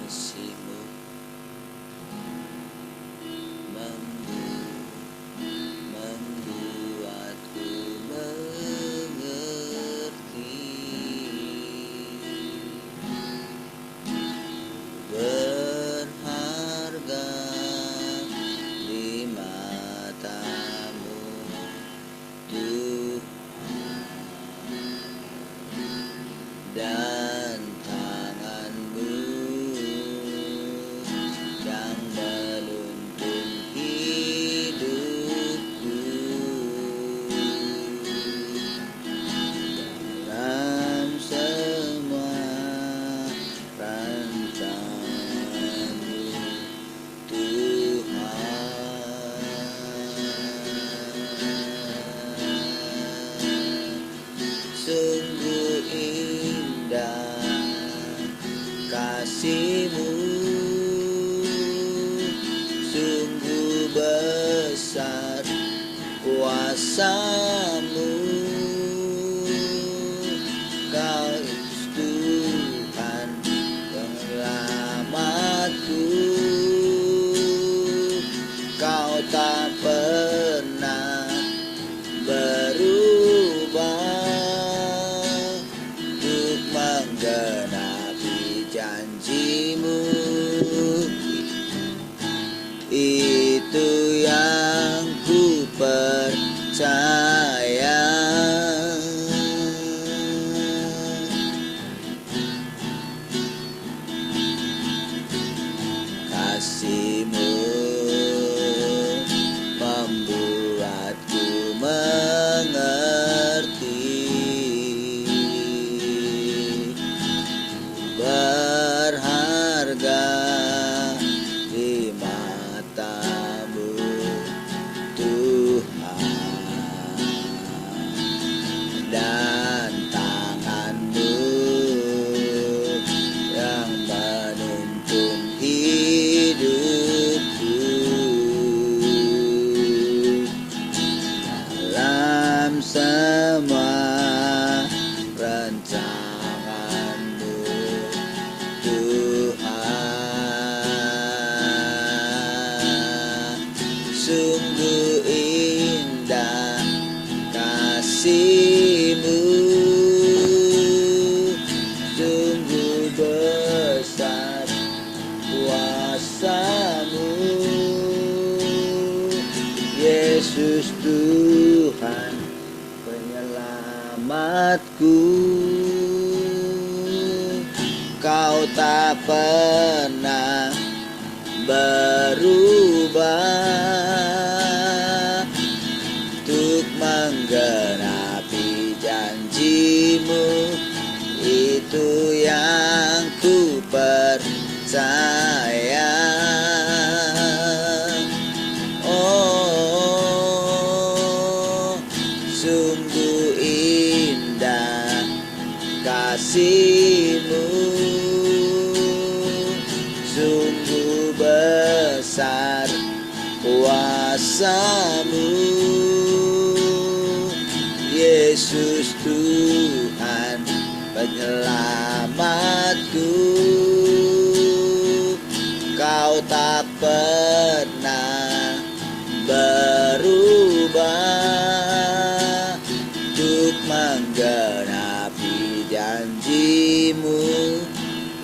janjimu membuatku mengerti berharga di matamu Tuhan, dan tanganmu yang menuntun hidupku dalam semua rancanganmu Tuhan. Sungguh indah kasih-Mu, sungguh besar kuasa-Mu. Kau Tuhan penyelamatku, Kau tak pernah berubah untuk menggenapi janji-Mu. Itu yang ku percaya. Kasih-Mu membuatku mengerti berharga di mata-Mu Tuhan, dan tangan-Mu yang menuntun hidupku dalam semua rancangan-Mu Tuhan. Sungguh indah kasih-Mu, sungguh besar kuasa-Mu. Yesus Tuhan penyelamatku, Kau tak pernah berubah untuk menggenapi janji-Mu. Itu yang ku percaya. Oh, sungguh indah kasih-Mu, sungguh besar kuasa-Mu. Yesus Tuhan penyelamatku, Kau tak pernah berubah untuk menggenapi janji-Mu.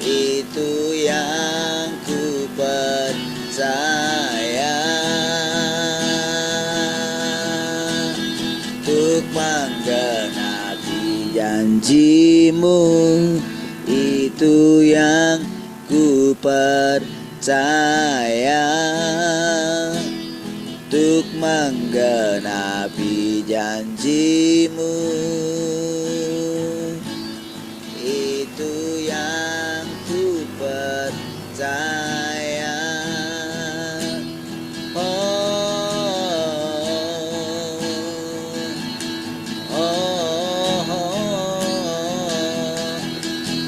Itu yang ku percaya. Untuk menggenapi janji-Mu, itu yang ku percaya. Untuk menggenapi janji-Mu, itu yang ku percaya.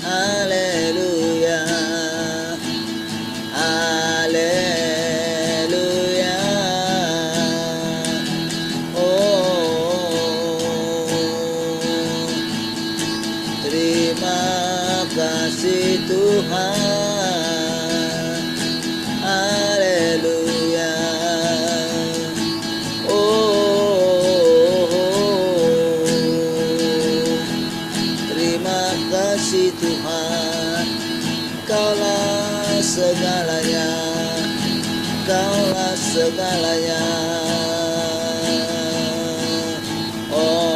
Haleluya, haleluya. Terima kasih Tuhan. segalanya, Kaulah segalanya. Oh,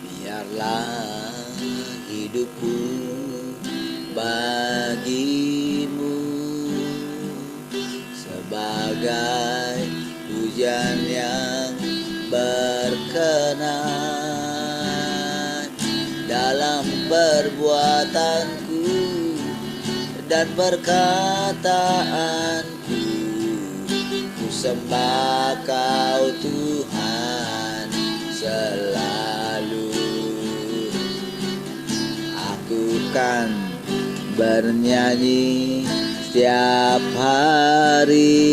biarlah hidupku bagimu sebagai hujan yang berkenan dalam perbuatanku dan perkataanku. Ku sembah Kau Tuhan selalu. Aku kan bernyanyi setiap hari,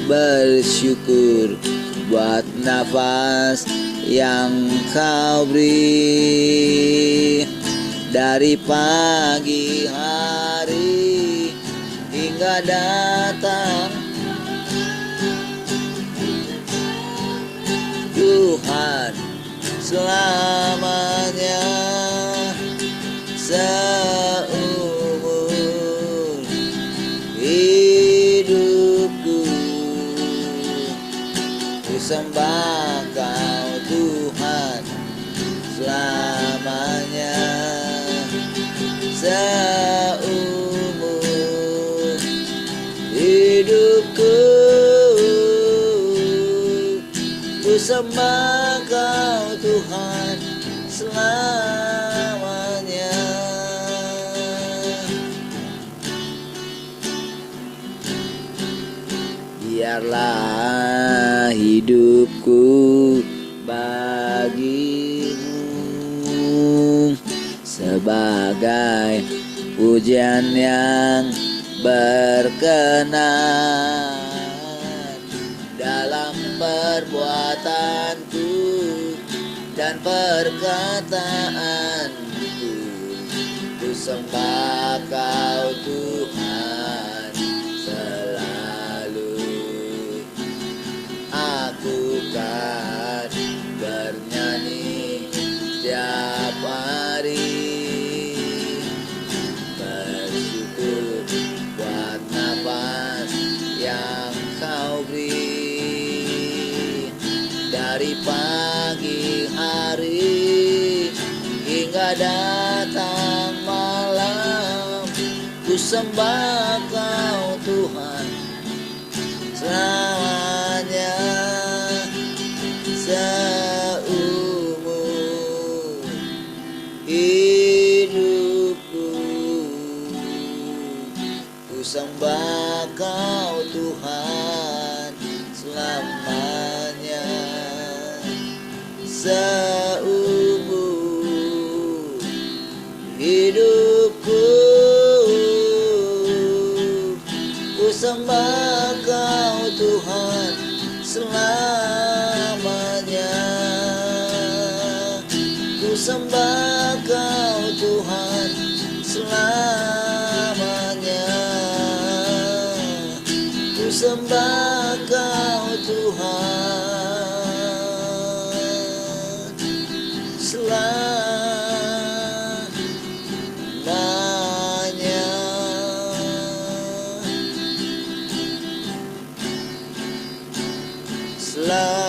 bersyukur buat nafas yang Kau beri. Dari pagi hari hingga datang Tuhan selamanya. Seumur hidupku ku sembah Kau Tuhan selamanya. Seumur hidupku ku sembah Kau Tuhan selamanya. Biarlah hidupku bagimu sebagai pujian yang berkenan dalam perbuatanku dan perkataanku. Ku sembah Kau Tuhan selalu. Aku kan bernyanyi setiap hari, bersyukur buat nafas yang Kau beri. Dari pagi hari hingga datang malam, ku sembah Kau Tuhan selamanya. Seumur hidupku ku sembah Kau Tuhan selamanya. Seumur hidupku ku sembah Kau Tuhan selamanya. Ku sembah Kau Tuhan selamanya. Ku sembah Kau Tuhan selamanya. Selamanya.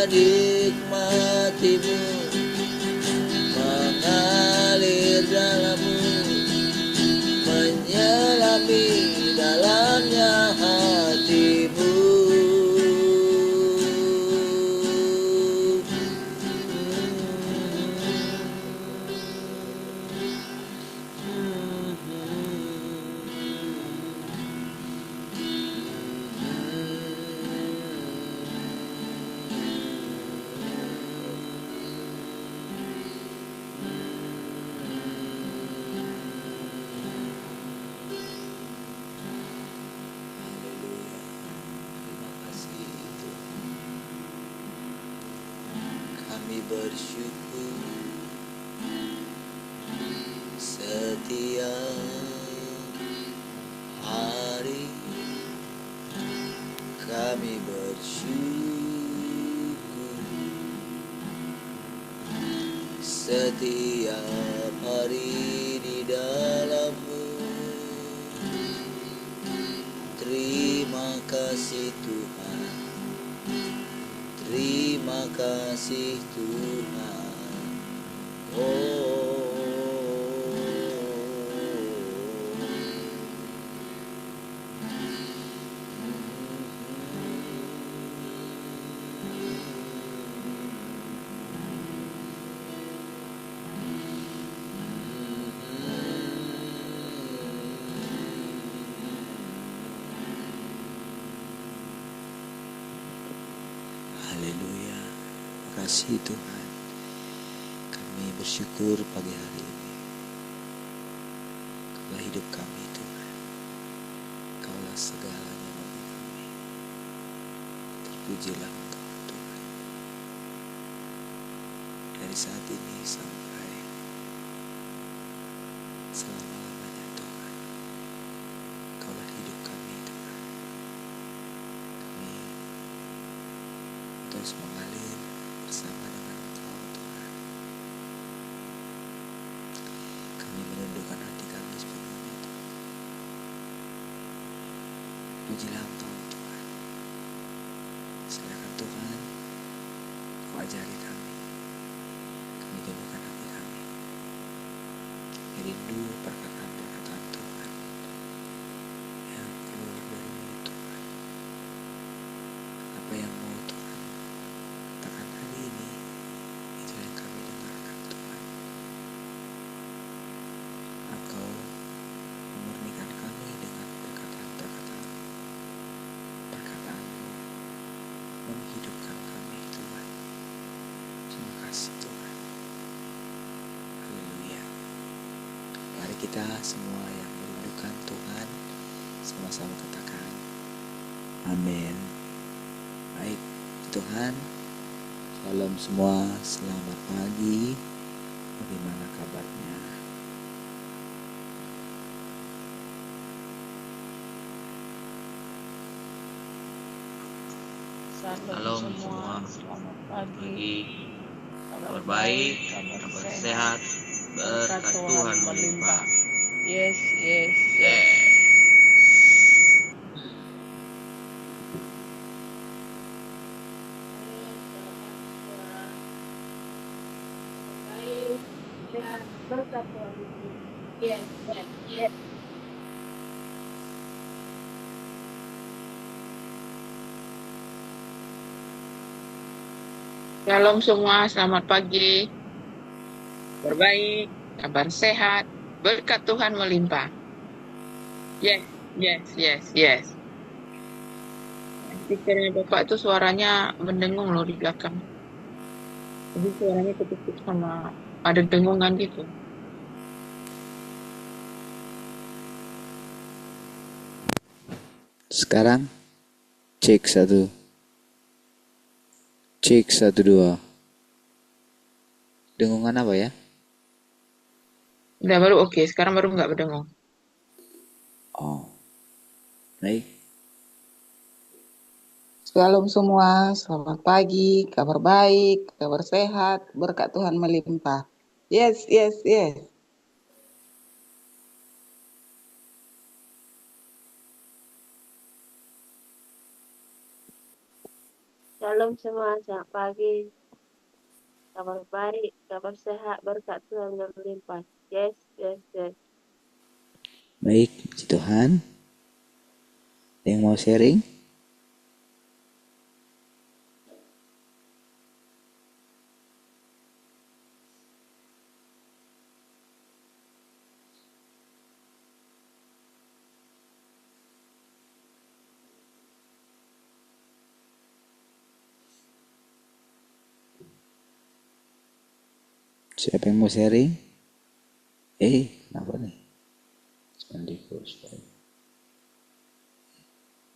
menikmatimu, mengalir dalammu, menyelami dalamnya hatimu. Kami bersyukur setiap hari, kami bersyukur setiap hari di dalam-Mu. Terima kasih Tuhan, terima kasih Tuhan. Haleluya, kasih Tuhan. Kami bersyukur pagi hari ini. Kaulah hidup kami Tuhan, Kaulah segalanya bagi kami. Terpujilah Engkau Tuhan, dari saat ini sampai selama-lamanya Tuhan. Kaulah hidup kami Tuhan. Kami terus mengalir bersama dengan Engkau Tuhan. Kami menundukkan hati kami sepenuhnya Tuhan. Pujilah Engkau Tuhan. Silakan Tuhan, Kau ajari kami. Kami tundukkan hati kami. Rindu perkataan-perkataan Tuhan yang keluar dari-Mu Tuhan. Apa yang mau Tuhan katakan hari ini, itu yang kami dengarkan Tuhan. Engkau memurnikan kami dengan perkataan-Mu, menghidupkan kami Tuhan. Terima kasih Tuhan. Haleluya. Mari kita semua yang merindukan Tuhan sama-sama katakan amin. Baik Tuhan, shalom semua, selamat pagi. Bagaimana kabarnya? Salam semua, selamat pagi, kabar baik, kabar sehat, berkat Tuhan melimpah. Yes. Berkat Tuhan. Yes. Shalom semua, selamat pagi. Berbaik, kabar sehat, berkat Tuhan melimpah. Yes. Speakernya Bapak itu suaranya mendengung loh di belakang. Jadi suaranya ketutup sama ada dengungan gitu. Sekarang cek 1 2. Dengungan apa ya? Udah baru oke, sekarang baru nggak berdengung. Oh, baik. Shalom semua, selamat pagi, kabar baik, kabar sehat, berkat Tuhan melimpah. Yes. Shalom semua, selamat pagi. Kabar baik, kabar sehat, berkat Tuhan yang melimpah. Yes, yes, yes. Baik, puji Tuhan. Ada yang mau sharing? Siapa yang mau sharing? Kenapa nih? Cuma di post.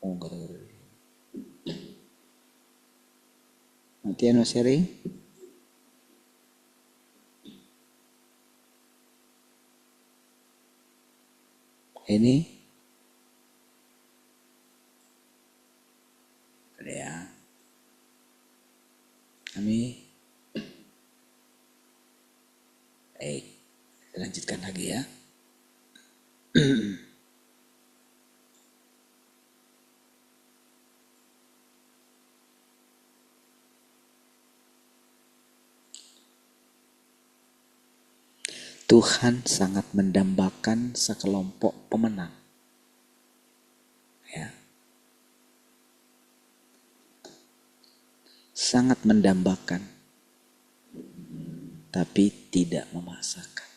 Oh, gara-gara. Nanti yang mau sharing? Ini? Ada ya? Kami? Baik, kita lanjutkan lagi ya. Tuhan sangat mendambakan sekelompok pemenang. Ya. Sangat mendambakan, tapi tidak memaksakan.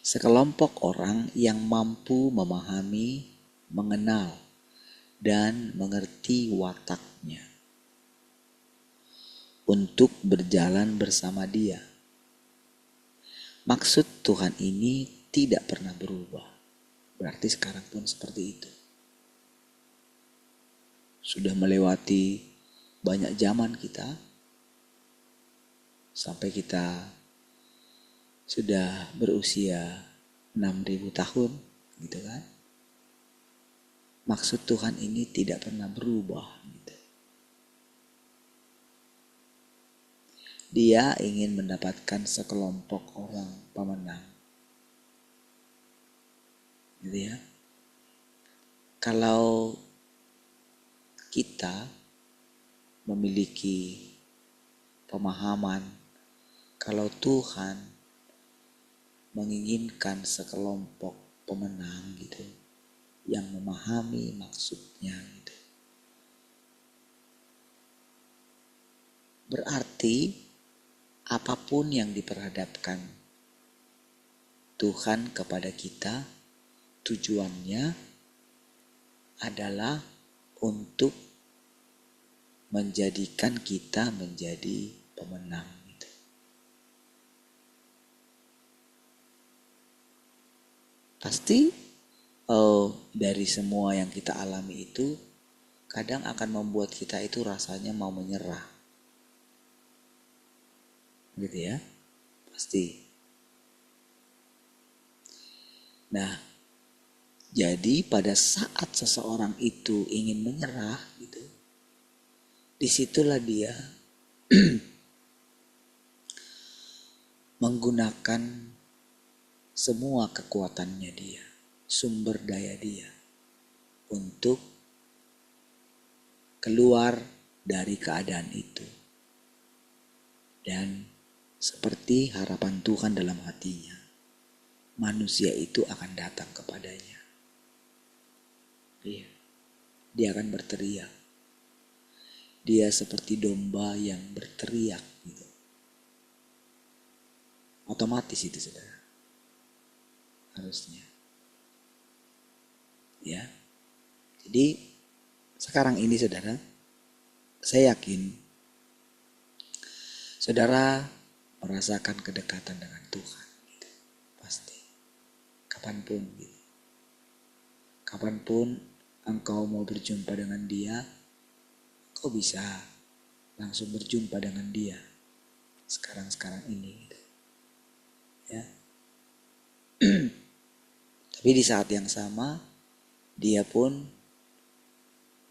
Sekelompok orang yang mampu memahami, mengenal, dan mengerti wataknya untuk berjalan bersama Dia. Maksud Tuhan ini tidak pernah berubah. Berarti sekarang pun seperti itu. Sudah melewati banyak zaman kita, sampai kita sudah berusia 6.000 tahun, gitu kan. Maksud Tuhan ini tidak pernah berubah. Gitu. Dia ingin mendapatkan sekelompok orang pemenang. Gitu ya. Kalau kita memiliki pemahaman kalau Tuhan menginginkan sekelompok pemenang gitu, yang memahami maksudnya gitu, berarti apapun yang diperhadapkan Tuhan kepada kita, tujuannya adalah untuk menjadikan kita menjadi pemenang gitu. Pasti dari semua yang kita alami itu kadang akan membuat kita itu rasanya mau menyerah. Gitu ya. Pasti. Nah, jadi pada saat seseorang itu ingin menyerah gitu, disitulah dia menggunakan semua kekuatannya dia, sumber daya dia untuk keluar dari keadaan itu. Dan seperti harapan Tuhan dalam hatinya, manusia itu akan datang kepadanya. Dia akan berteriak. Dia seperti domba yang berteriak gitu. Otomatis itu saudara. Harusnya. Ya. Jadi sekarang ini saudara, saya yakin saudara merasakan kedekatan dengan Tuhan gitu. Pasti. Kapanpun gitu. Kapanpun engkau mau berjumpa dengan Dia, kau bisa langsung berjumpa dengan Dia sekarang ini gitu. Ya. Tapi di saat yang sama dia pun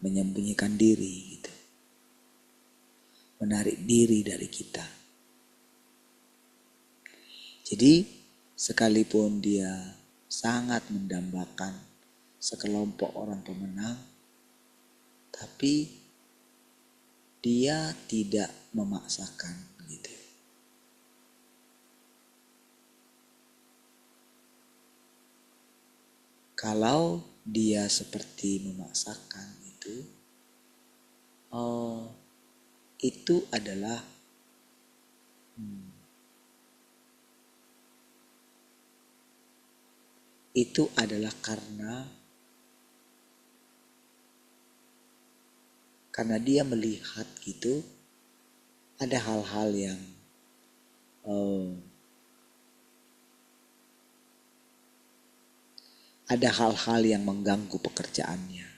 menyembunyikan diri gitu. Menarik diri dari kita. Jadi sekalipun dia sangat mendambakan sekelompok orang pemenang, tapi dia tidak memaksakan gitu. Kalau dia seperti memaksakan itu adalah karena dia melihat gitu ada hal-hal yang mengganggu pekerjaannya.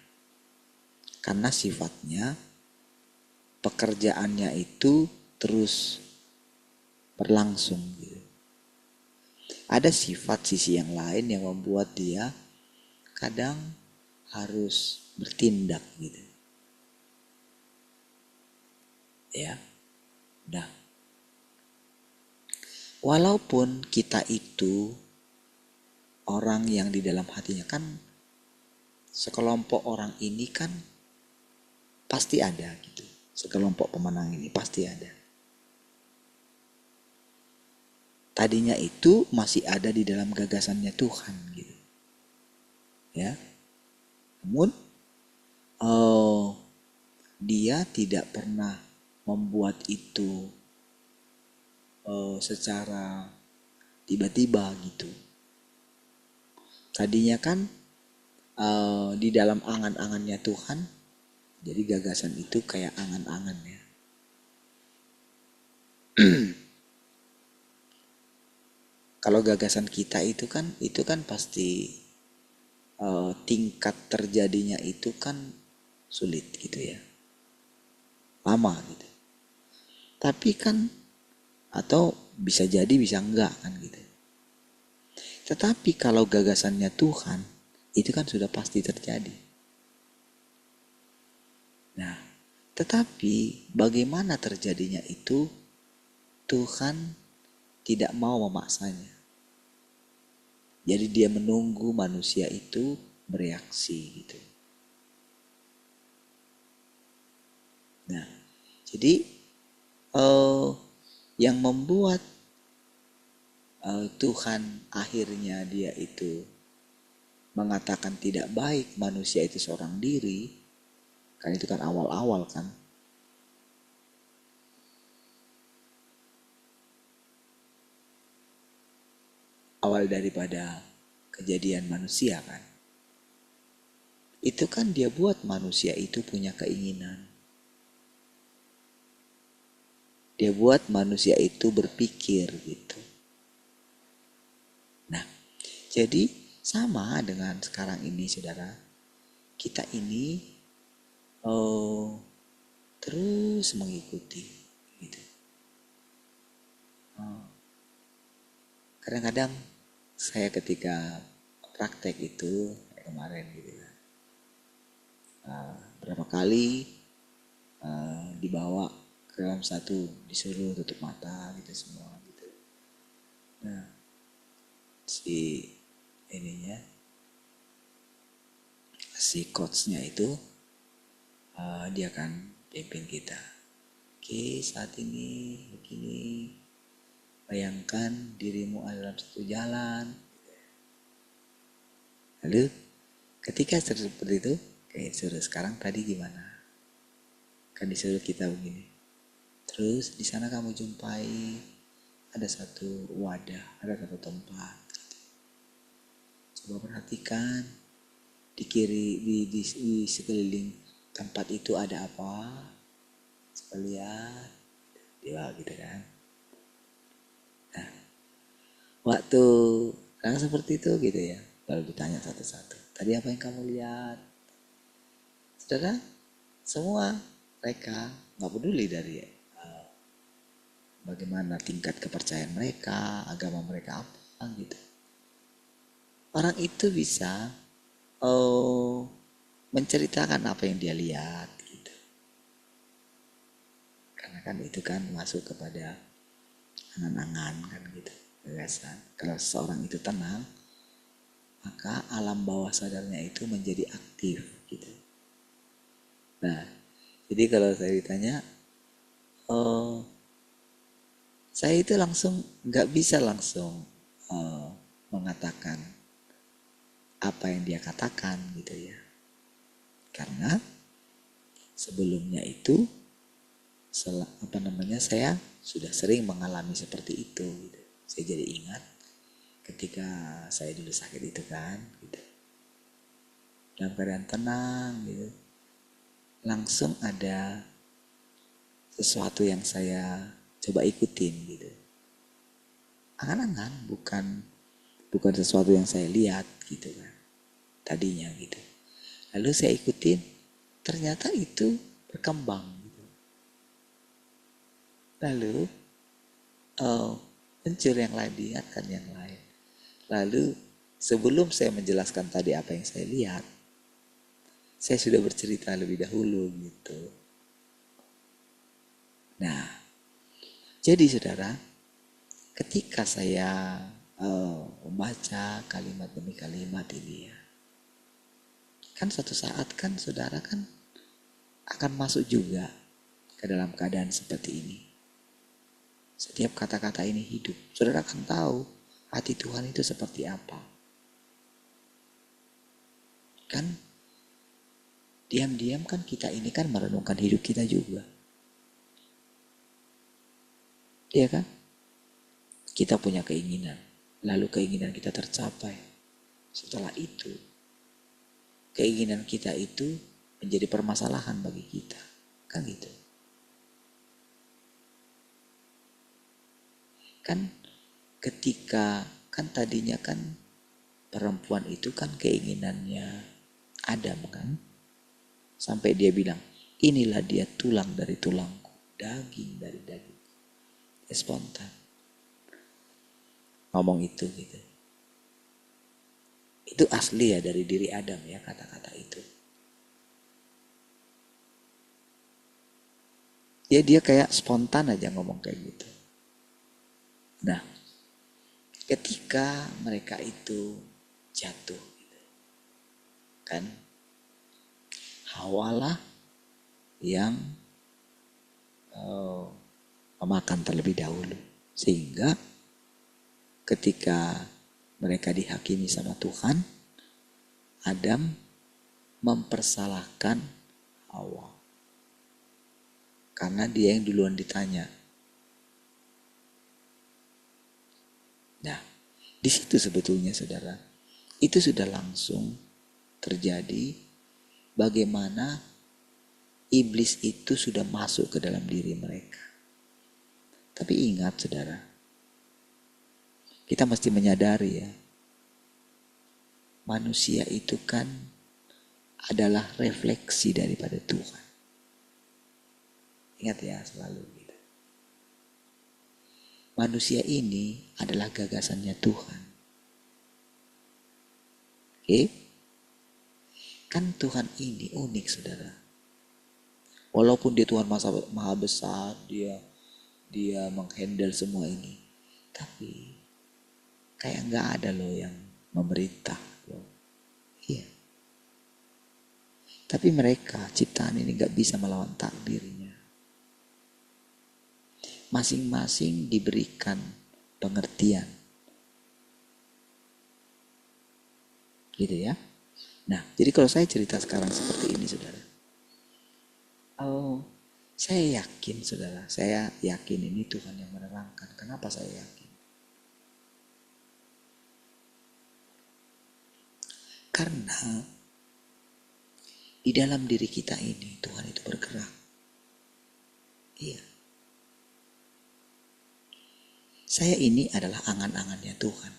Karena sifatnya pekerjaannya itu terus berlangsung gitu. Ada sisi yang lain yang membuat dia kadang harus bertindak gitu. Ya. Nah. Walaupun kita itu orang yang di dalam hatinya kan sekelompok orang ini kan pasti ada gitu. Sekelompok pemenang ini pasti ada. Tadinya itu masih ada di dalam gagasannya Tuhan gitu. Ya. Namun dia tidak pernah membuat itu secara tiba-tiba gitu. Tadinya kan di dalam angan-angannya Tuhan, jadi gagasan itu kayak angan-angan ya. Kalau gagasan kita itu kan pasti tingkat terjadinya itu kan sulit gitu ya, lama gitu. Tapi kan atau bisa jadi bisa enggak kan gitu. Tetapi kalau gagasannya Tuhan itu kan sudah pasti terjadi. Nah, tetapi bagaimana terjadinya itu Tuhan tidak mau memaksanya. Jadi dia menunggu manusia itu bereaksi gitu. Nah, jadi yang membuat Tuhan akhirnya dia itu mengatakan tidak baik manusia itu seorang diri, kan itu kan awal-awal kan. Awal daripada kejadian manusia kan. Itu kan dia buat manusia itu punya keinginan. Dia buat manusia itu berpikir gitu. Nah, jadi sama dengan sekarang ini saudara. Kita ini terus mengikuti gitu. Kadang-kadang saya ketika praktek itu kemarin gitu kan. Berapa kali dibawa ke dalam satu, disuruh tutup mata gitu semua gitu. Nah, si coachnya itu dia akan pimpin kita. Oke, saat ini begini, bayangkan dirimu ada dalam satu jalan. Lalu ketika seperti itu, kayak suruh sekarang tadi gimana? Kan disuruh kita begini. Terus di sana kamu jumpai ada satu wadah, ada satu tempat. Coba perhatikan di kiri di sekeliling tempat itu ada apa? Coba lihat, dia gitu kan. Nah, waktu orang seperti itu gitu ya, lalu ditanya satu-satu. Tadi apa yang kamu lihat? Saudara, semua mereka nggak peduli dari bagaimana tingkat kepercayaan mereka, agama mereka apa gitu. Orang itu bisa menceritakan apa yang dia lihat gitu. Karena kan itu kan masuk kepada angan-angan kan gitu. gagasan. Kalau seseorang itu tenang, maka alam bawah sadarnya itu menjadi aktif gitu. Nah, jadi kalau saya ditanya, saya itu langsung nggak bisa langsung mengatakan apa yang dia katakan gitu ya. Karena sebelumnya itu saya sudah sering mengalami seperti itu gitu. Saya jadi ingat ketika saya dulu sakit itu kan gitu. Dalam keadaan tenang gitu. Langsung ada sesuatu yang saya coba ikutin gitu. Angan-angan bukan sesuatu yang saya lihat gitu kan. Tadinya gitu. Lalu saya ikutin, ternyata itu berkembang gitu. Lalu muncul yang lain, diingatkan yang lain. Lalu sebelum saya menjelaskan tadi apa yang saya lihat, saya sudah bercerita lebih dahulu gitu. Nah, jadi saudara, ketika saya membaca kalimat demi kalimat ini ya, kan suatu saat kan saudara kan akan masuk juga ke dalam keadaan seperti ini. Setiap kata-kata ini hidup, saudara akan tahu hati Tuhan itu seperti apa. Kan diam-diam kan kita ini kan merenungkan hidup kita juga. Iya kan? Kita punya keinginan, lalu keinginan kita tercapai. Setelah itu, keinginan kita itu menjadi permasalahan bagi kita. Kan gitu. Kan ketika, kan tadinya kan perempuan itu kan keinginannya Adam kan. Sampai dia bilang, inilah dia tulang dari tulangku, daging dari daging. Ya, spontan. Ngomong itu gitu. Itu asli ya dari diri Adam ya kata-kata itu. Ya dia kayak spontan aja ngomong kayak gitu. Nah, ketika mereka itu jatuh gitu, kan Hawalah yang memakan terlebih dahulu. Sehingga ketika mereka dihakimi sama Tuhan, Adam mempersalahkan Hawa. Karena dia yang duluan ditanya. Nah, di situ sebetulnya saudara, itu sudah langsung terjadi bagaimana iblis itu sudah masuk ke dalam diri mereka. Tapi ingat saudara, kita mesti menyadari ya, manusia itu kan adalah refleksi daripada Tuhan. Ingat ya selalu gitu. Manusia ini adalah gagasannya Tuhan. Oke? Kan Tuhan ini unik saudara. Walaupun dia Tuhan maha besar, dia menghandle semua ini. Tapi kayak gak ada loh yang memerintah loh. Iya. Tapi mereka ciptaan ini gak bisa melawan takdirnya. Masing-masing diberikan pengertian. Gitu ya. Nah, jadi kalau saya cerita sekarang seperti ini saudara. Saya yakin saudara, saya yakin ini Tuhan yang menerangkan. Kenapa saya yakin? Karena di dalam diri kita ini Tuhan itu bergerak. Iya. Saya ini adalah angan-angannya Tuhan,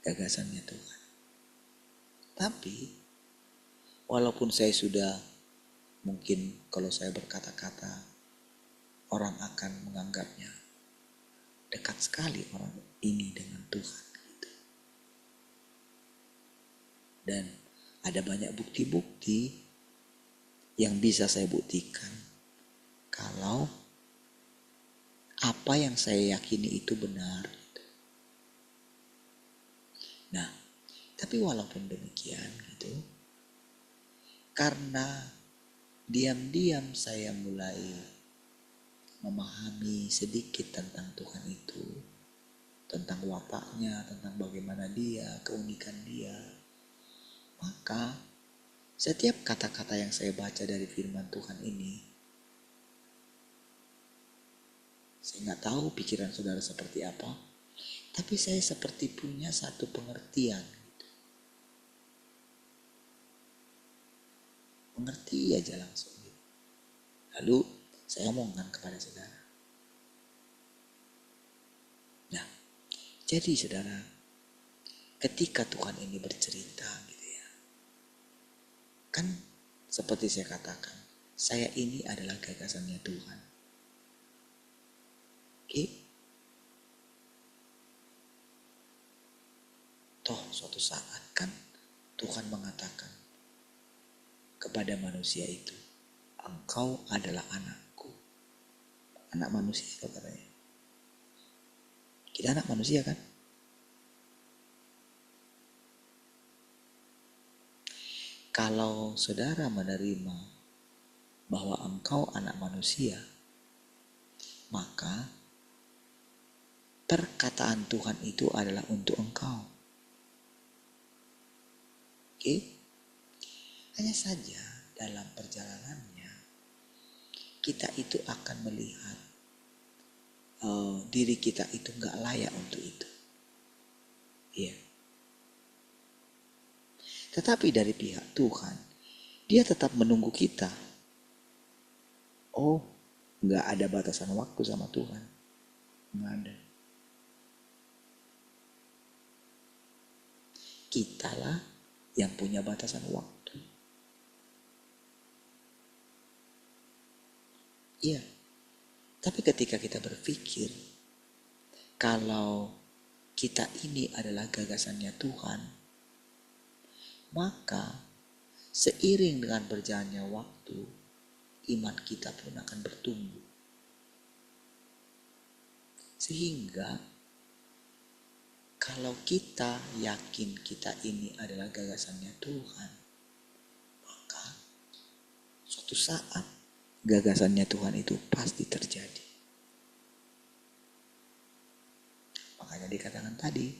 gagasannya Tuhan. Tapi walaupun saya sudah mungkin kalau saya berkata-kata orang akan menganggapnya dekat sekali orang ini dengan Tuhan. Gitu. Dan ada banyak bukti-bukti yang bisa saya buktikan kalau apa yang saya yakini itu benar. Gitu. Nah, tapi walaupun demikian gitu, karena diam-diam saya mulai memahami sedikit tentang Tuhan itu, tentang wataknya, tentang bagaimana dia, keunikan dia, maka setiap kata-kata yang saya baca dari firman Tuhan ini, saya nggak tahu pikiran saudara seperti apa, tapi saya seperti punya satu pengertian. Mengerti aja langsung. Lalu saya omongkan kepada saudara. Nah, jadi saudara, ketika Tuhan ini bercerita gitu ya, kan seperti saya katakan, saya ini adalah gagasannya Tuhan. Oke? Toh suatu saat kan Tuhan mengatakan kepada manusia itu, engkau adalah anakku. Anak manusia itu katanya. Kita anak manusia kan? Kalau saudara menerima bahwa engkau anak manusia, maka perkataan Tuhan itu adalah untuk engkau. Oke? Hanya saja dalam perjalanannya kita itu akan melihat diri kita itu gak layak untuk itu. Iya. Tetapi dari pihak Tuhan, dia tetap menunggu kita. Oh, gak ada batasan waktu sama Tuhan. Gak ada. Kitalah yang punya batasan waktu. Iya. Tapi ketika kita berpikir, kalau kita ini adalah gagasannya Tuhan, maka seiring dengan berjalannya waktu, iman kita pun akan bertumbuh. Sehingga kalau kita yakin kita ini adalah gagasannya Tuhan, maka suatu saat gagasannya Tuhan itu pasti terjadi. Makanya dikatakan tadi,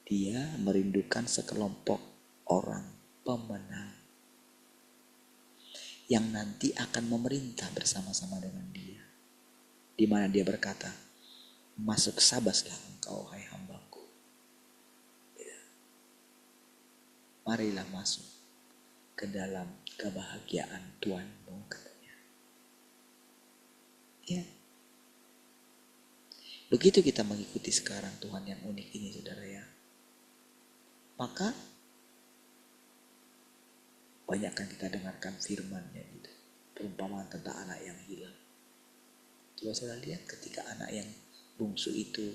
dia merindukan sekelompok orang pemenang yang nanti akan memerintah bersama-sama dengan dia. Di mana dia berkata, masuk sabaslah engkau hai hambaku. Ya. Marilah masuk ke dalam kebahagiaan Tuhanmu, katanya. Ya. Begitu kita mengikuti sekarang Tuhan yang unik ini, saudara ya, maka banyak kan kita dengarkan firman-Nya gitu, perumpamaan tentang anak yang hilang. Coba saudara lihat ketika anak yang bungsu itu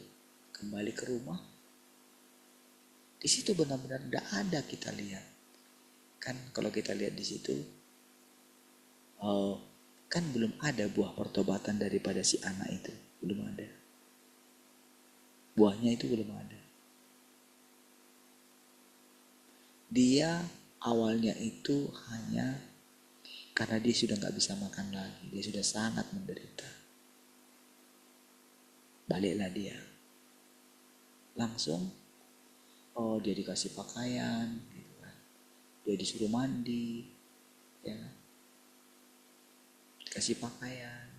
kembali ke rumah, di situ benar-benar tidak ada kita lihat. Kan kalau kita lihat di situ, kan belum ada buah pertobatan daripada si anak itu, belum ada. Buahnya itu belum ada. Dia awalnya itu hanya karena dia sudah gak bisa makan lagi, dia sudah sangat menderita. Baliklah dia. Langsung, dia dikasih pakaian, gitu kan. Dia disuruh mandi, ya kan. Dikasih pakaian.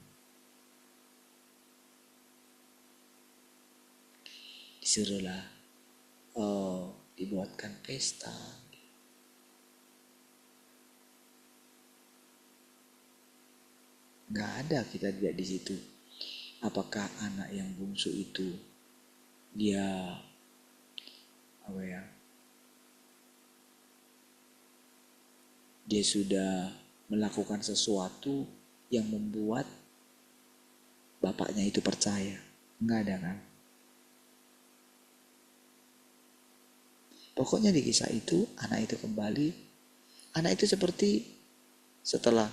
Disuruhlah dibuatkan pesta. Gak ada kita lihat di situ. Apakah anak yang bungsu itu dia dia sudah melakukan sesuatu yang membuat bapaknya itu percaya? Nggak ada kan? Pokoknya di kisah itu anak itu kembali. Anak itu seperti setelah,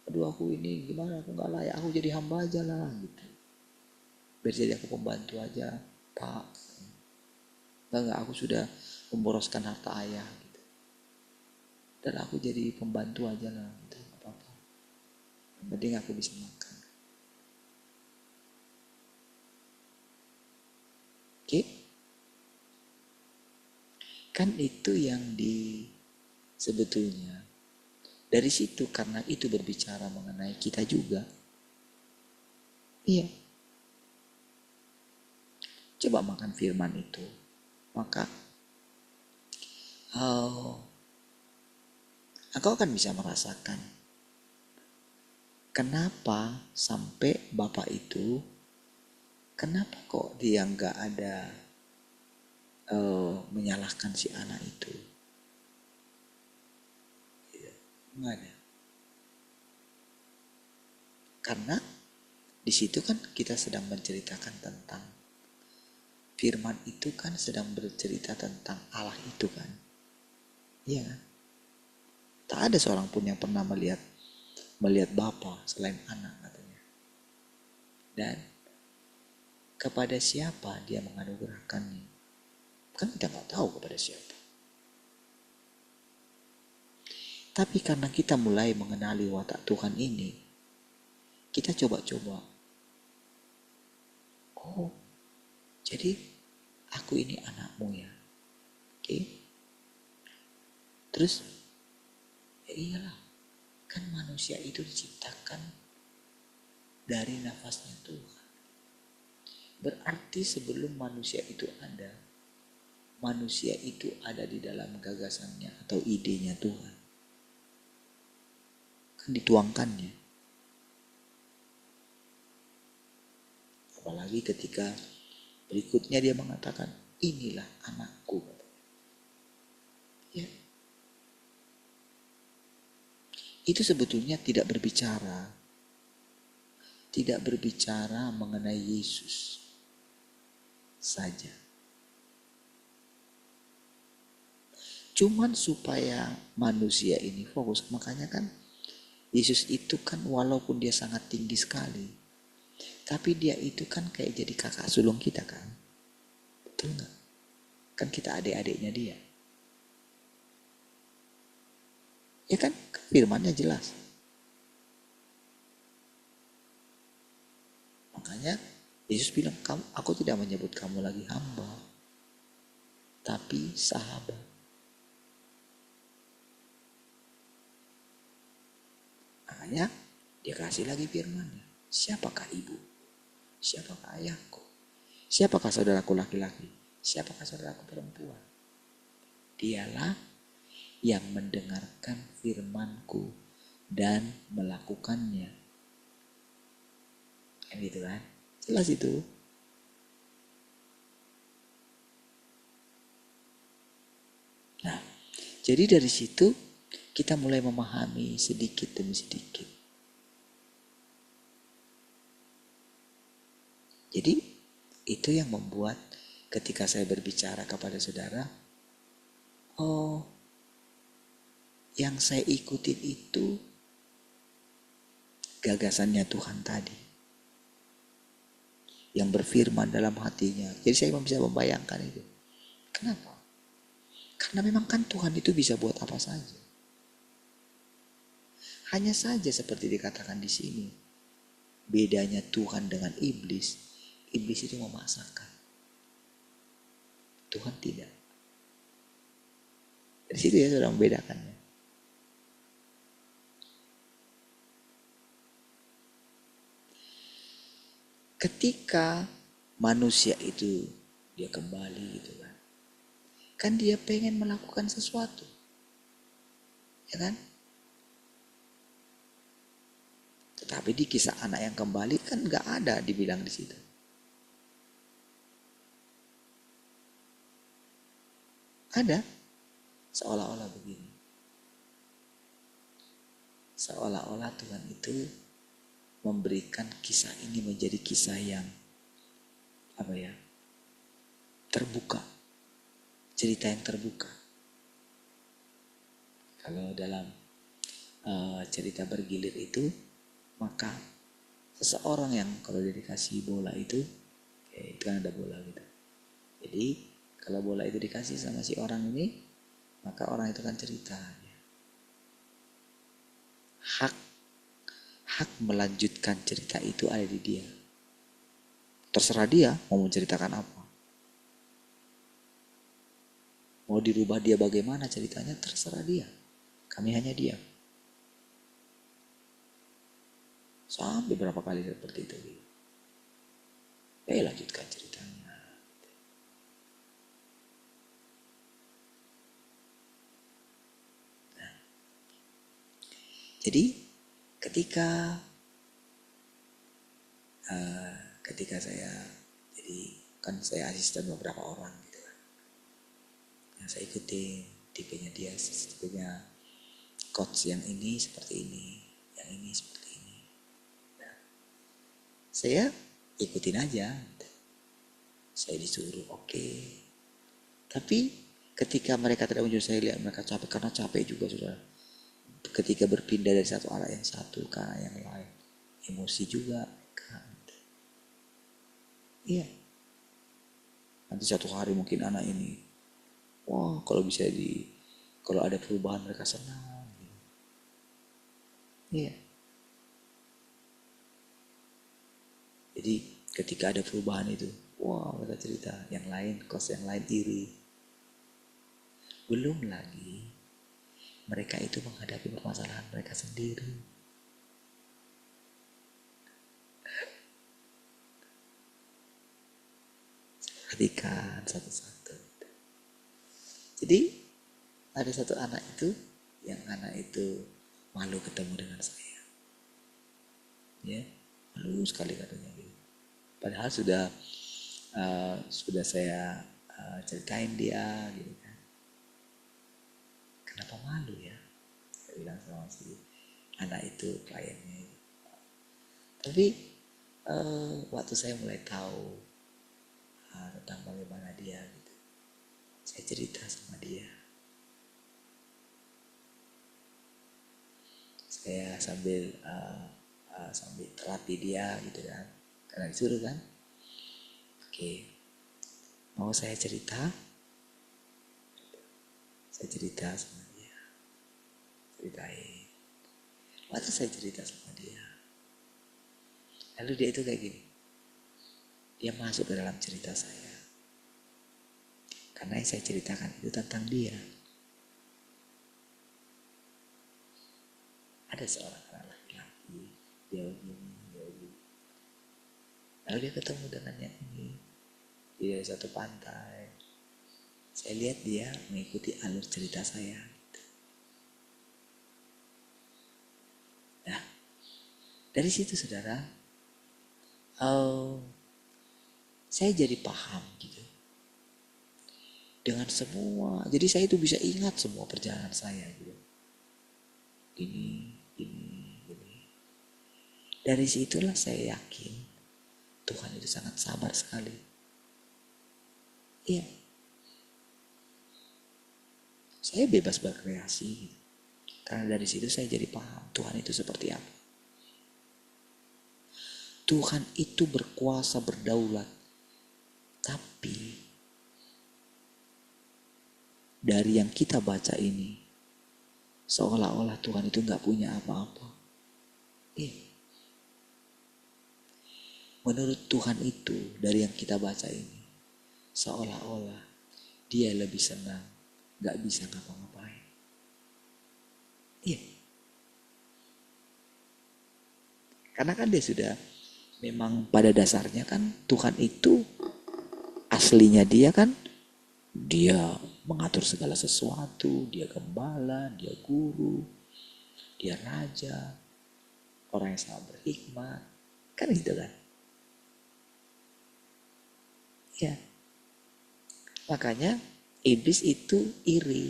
aduh aku ini gimana, aku nggak layak, aku jadi hamba aja lah gitu. Biar jadi aku pembantu aja, Pak. Enggak, aku sudah memboroskan harta ayah gitu. Dan aku jadi pembantu aja lah gitu, nggak apa-apa. Yang penting aku bisa makan. Oke? Kan itu yang sebetulnya dari situ, karena itu berbicara mengenai kita juga. Iya. Coba makan firman itu. Maka engkau akan bisa merasakan kenapa sampai bapak itu, kenapa kok dia nggak ada menyalahkan si anak itu. Nggak ada. Karena di situ kan kita sedang menceritakan tentang firman itu, kan sedang bercerita tentang Allah itu kan. Iya kan? Tak ada seorang pun yang pernah melihat Bapa selain anak katanya. Dan kepada siapa dia menganugerahkannya? Kan kita nggak tahu kepada siapa. Tapi karena kita mulai mengenali watak Tuhan ini, kita coba-coba. Oh, jadi aku ini anakmu ya. Oke. Terus, ya iyalah. Kan manusia itu diciptakan dari nafasnya Tuhan. Berarti sebelum manusia itu ada, manusia itu ada di dalam gagasannya atau idenya Tuhan. Kan dituangkannya. Apalagi ketika berikutnya dia mengatakan, inilah anakku. Ya. Itu sebetulnya tidak berbicara mengenai Yesus saja. Cuman supaya manusia ini fokus, makanya kan Yesus itu kan walaupun dia sangat tinggi sekali, tapi dia itu kan kayak jadi kakak sulung kita kan. Betul nggak? Kan kita adik-adiknya dia. Ya kan firmannya jelas. Makanya Yesus bilang, aku tidak menyebut kamu lagi hamba, tapi sahabat. Makanya dia kasih lagi firmannya. Siapakah ibu? Siapakah ayahku? Siapakah saudaraku laki-laki? Siapakah saudaraku perempuan? Dialah yang mendengarkan firmanku dan melakukannya. Kan gitu kan? Jelas itu. Nah, jadi dari situ kita mulai memahami sedikit demi sedikit. Jadi itu yang membuat ketika saya berbicara kepada saudara, oh, yang saya ikutin itu gagasannya Tuhan tadi, yang berfirman dalam hatinya. Jadi saya bisa membayangkan itu. Kenapa? Karena memang kan Tuhan itu bisa buat apa saja. Hanya saja seperti dikatakan di sini, bedanya Tuhan dengan iblis, iblis itu memaksakan, Tuhan tidak. Dari situ ya sudah membedakannya. Ketika manusia itu dia kembali gitu kan dia pengen melakukan sesuatu, ya kan? Tetapi di kisah anak yang kembali kan nggak ada dibilang di situ. Ada seolah-olah begini. Seolah-olah Tuhan itu memberikan kisah ini menjadi kisah yang terbuka, cerita yang terbuka. Kalau dalam cerita bergilir itu, maka seseorang yang kalau dia dikasih bola itu kan ada bola gitu. Jadi Kalau bola itu dikasih sama si orang ini, maka orang itu kan cerita. Hak melanjutkan cerita itu ada di dia. Terserah dia mau menceritakan apa. Mau dirubah dia bagaimana ceritanya, terserah dia. Kami hanya diam. Sampai berapa kali seperti itu. Lanjutkan ceritanya. Nah, jadi ketika saya jadi kan saya asisten beberapa orang gitu kan. Yang saya ikutin tipenya dia, tipenya coach yang ini seperti ini, yang ini seperti ini. Nah, saya ikutin aja. Saya disuruh oke. Tapi ketika mereka tidak menyuruh, saya lihat mereka capek, karena capek juga sudah. Ketika berpindah dari satu arah yang satu ke arah yang lain, emosi juga. Iya. Nanti satu hari mungkin anak ini, wah kalau bisa kalau ada perubahan mereka senang. Iya. Jadi ketika ada perubahan itu, wah mereka cerita, yang lain, kos yang lain iri. Belum lagi mereka itu menghadapi permasalahan mereka sendiri. Perhatikan satu-satu. Jadi ada satu anak itu, yang anak itu malu ketemu dengan saya. Ya, malu sekali katanya. Padahal sudah saya ceritain dia gitu kan. Kenapa malu ya? Saya bilang sama si anak itu, kliennya. Tapi waktu saya mulai tahu tentang bagaimana dia gitu, saya cerita sama dia. Saya sambil terapi dia gitu kan, karena disuruh kan. Oke, mau saya cerita sama dia, ceritain. Waktu saya cerita sama dia, lalu dia itu kayak gini, dia masuk ke dalam cerita saya, karena yang saya ceritakan itu tentang dia. Ada seorang anak laki-laki, dia begini. Lalu dia ketemu dengan yang ini, dia dari satu pantai. Saya lihat dia mengikuti alur cerita saya. Nah, dari situ saudara, saya jadi paham gitu. Dengan semua, jadi saya itu bisa ingat semua perjalanan saya gitu. Gini. Dari situlah saya yakin Tuhan itu sangat sabar sekali. Iya. Saya bebas berkreasi. Karena dari situ saya jadi paham Tuhan itu seperti apa. Tuhan itu berkuasa, berdaulat. Tapi dari yang kita baca ini, seolah-olah Tuhan itu gak punya apa-apa. Iya. Menurut Tuhan itu, dari yang kita baca ini, seolah-olah dia lebih senang, gak bisa ngapa-ngapain. Iya. Karena kan dia sudah, memang pada dasarnya kan Tuhan itu, aslinya dia kan, dia mengatur segala sesuatu, dia gembala, dia guru, dia raja, orang yang sangat berhikmat, kan gitu kan. Ya, makanya iblis itu iri.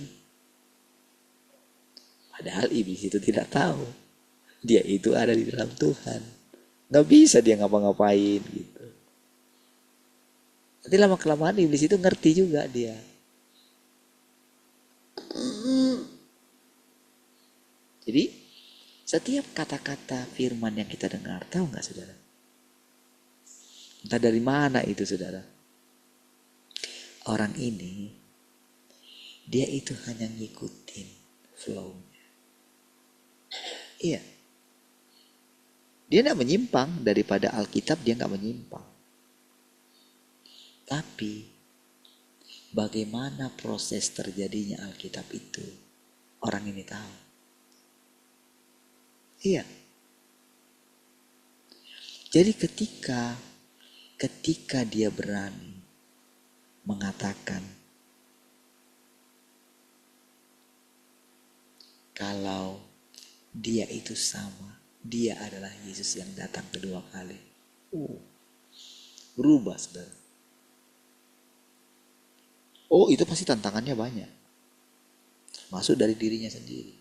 Padahal iblis itu tidak tahu dia itu ada di dalam Tuhan. Gak bisa dia ngapa-ngapain gitu. Nanti lama-kelamaan iblis itu ngerti juga dia. Jadi setiap kata-kata firman yang kita dengar, tahu gak saudara? Entah dari mana itu saudara. orang ini dia itu hanya ngikutin flow-nya. Iya. Dia tidak menyimpang, daripada Alkitab dia nggak menyimpang. Tapi bagaimana proses terjadinya Alkitab itu, orang ini tahu. Iya. Jadi ketika dia berani mengatakan kalau dia itu sama, dia adalah Yesus yang datang kedua kali. Berubah, saudara. Oh, itu pasti tantangannya banyak. Masuk dari dirinya sendiri.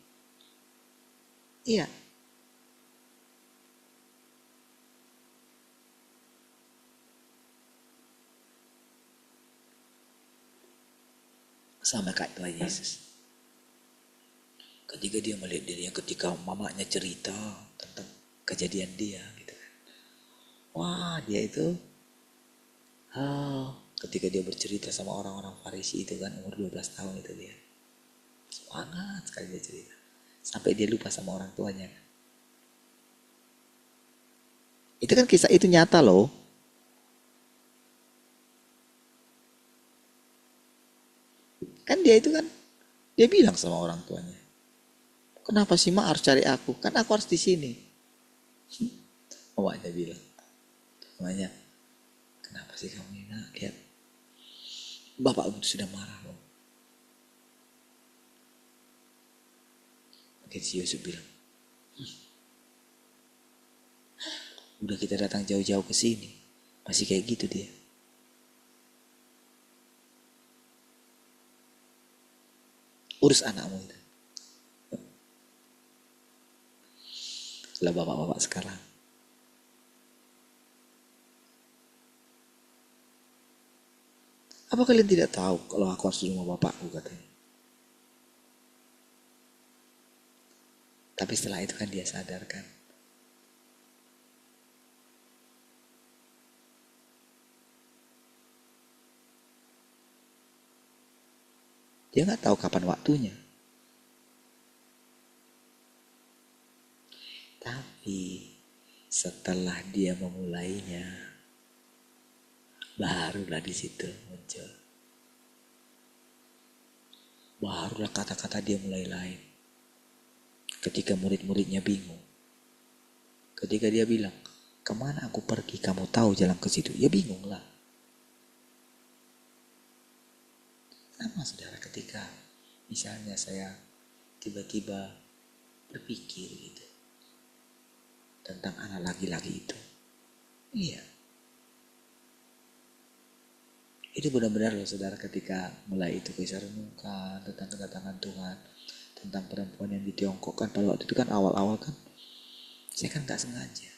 Iya. Sama kayak Tuhan Yesus. Ketika dia melihat dirinya, ketika mamanya cerita tentang kejadian dia gitu kan. Wah, dia itu ketika dia bercerita sama orang-orang Farisi itu kan, umur 12 tahun itu dia. Semangat sekali dia cerita. Sampai dia lupa sama orang tuanya kan. Itu kan kisah itu nyata loh. Kan dia itu kan, dia bilang sama orang tuanya, kenapa sih mak harus cari aku? Kan aku harus di sini. Mamanya bilang, mamanya, kenapa sih kamu ini nak? Lihat, bapak sudah marah loh. Mungkin si Yusuf bilang, udah kita datang jauh-jauh ke sini, masih kayak gitu dia. Urus anakmu itu. Setelah bapak-bapak sekarang. Apa kalian tidak tahu kalau aku harus di rumah bapakku, katanya. Tapi setelah itu kan dia sadarkan. Dia nggak tahu kapan waktunya. Tapi setelah dia memulainya, barulah di situ muncul. Barulah kata-kata dia mulai lain. Ketika murid-muridnya bingung. Ketika dia bilang, kemana aku pergi, kamu tahu jalan ke situ. Ya bingung lah. Sama saudara, ketika misalnya saya tiba-tiba berpikir gitu tentang anak laki-laki itu. Iya. Itu benar-benar loh saudara, ketika mulai itu saya renungkan tentang kedatangan Tuhan, tentang perempuan yang di Tiongkok kan, pada waktu itu kan awal-awal kan, saya kan gak sengaja.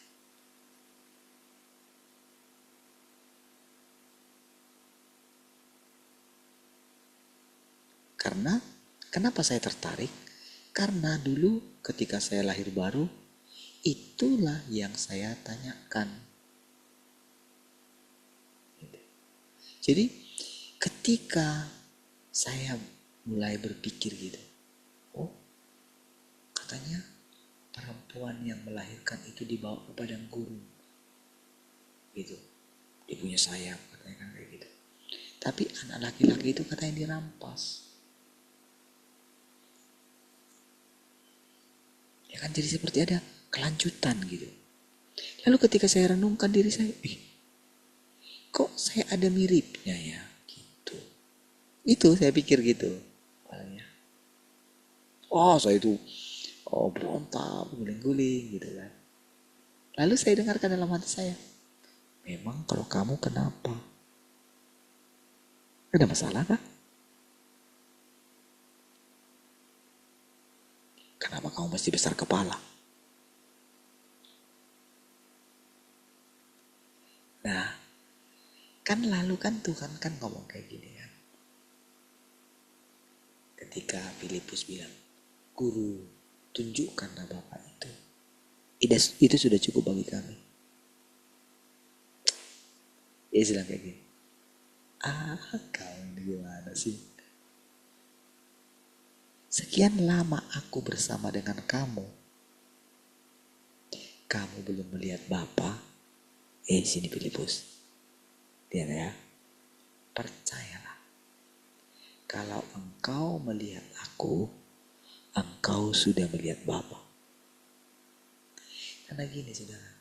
Karena, kenapa saya tertarik? Karena dulu ketika saya lahir baru, itulah yang saya tanyakan. Jadi ketika saya mulai berpikir gitu, oh katanya perempuan yang melahirkan itu dibawa ke padang gurun, gitu. Dia punya sayap, katanya kan kayak gitu. Tapi anak laki-laki itu katanya dirampas. Ya kan, jadi seperti ada kelanjutan gitu. Lalu ketika saya renungkan diri saya, kok saya ada miripnya ya gitu. Itu saya pikir gitu awalnya. Oh saya itu berontak, guling-guling gitu kan. Lalu saya dengarkan dalam hati saya, memang kalau kamu kenapa? Ada masalah kah? Kenapa kamu mesti besar kepala? Nah, kan lalu kan Tuhan kan ngomong kayak gini kan. Ketika Filipus bilang, Guru, tunjukkanlah Bapa itu. Itu sudah cukup bagi kami. Dia bilang kayak gini, Kau ini gimana sih? Sekian lama aku bersama dengan kamu. Kamu belum melihat Bapa? Sini Filipus. Lihat ya. Percayalah. Kalau engkau melihat aku, engkau sudah melihat Bapa. Karena gini saudara.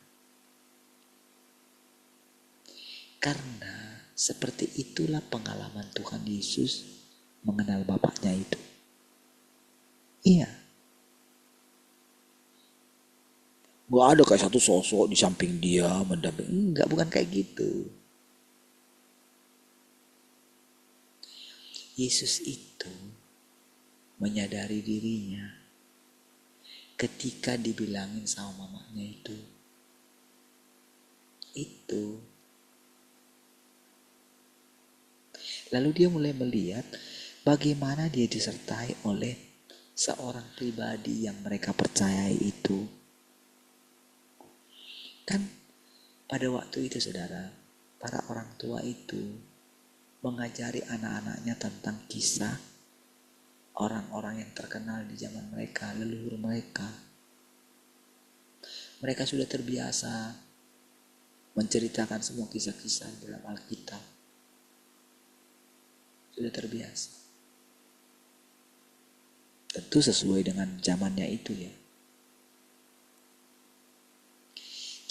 Karena seperti itulah pengalaman Tuhan Yesus mengenal Bapaknya itu. Iya. Gak ada kayak satu sosok di samping dia mendampingi. Enggak, bukan kayak gitu. Yesus itu menyadari dirinya ketika dibilangin sama mamanya itu. Lalu dia mulai melihat bagaimana dia disertai oleh seorang pribadi yang mereka percayai itu. Kan pada waktu itu saudara, para orang tua itu mengajari anak-anaknya tentang kisah orang-orang yang terkenal di zaman mereka, leluhur mereka. Mereka sudah terbiasa menceritakan semua kisah-kisah dalam Alkitab. Sudah terbiasa. Tentu sesuai dengan zamannya itu ya.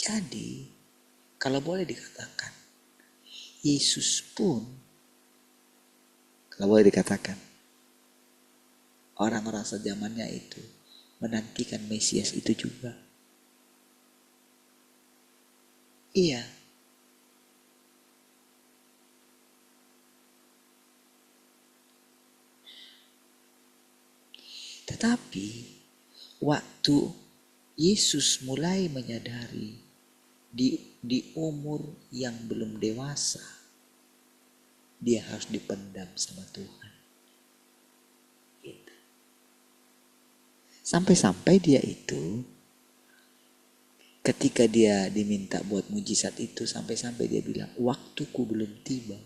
Jadi, kalau boleh dikatakan, Yesus pun, kalau boleh dikatakan, orang-orang sezamannya itu menantikan Mesias itu juga. Iya. Tetapi waktu Yesus mulai menyadari di umur yang belum dewasa, dia harus dipendam sama Tuhan. Gitu. Sampai-sampai dia itu, ketika dia diminta buat mujizat itu, sampai-sampai dia bilang, waktuku belum tiba.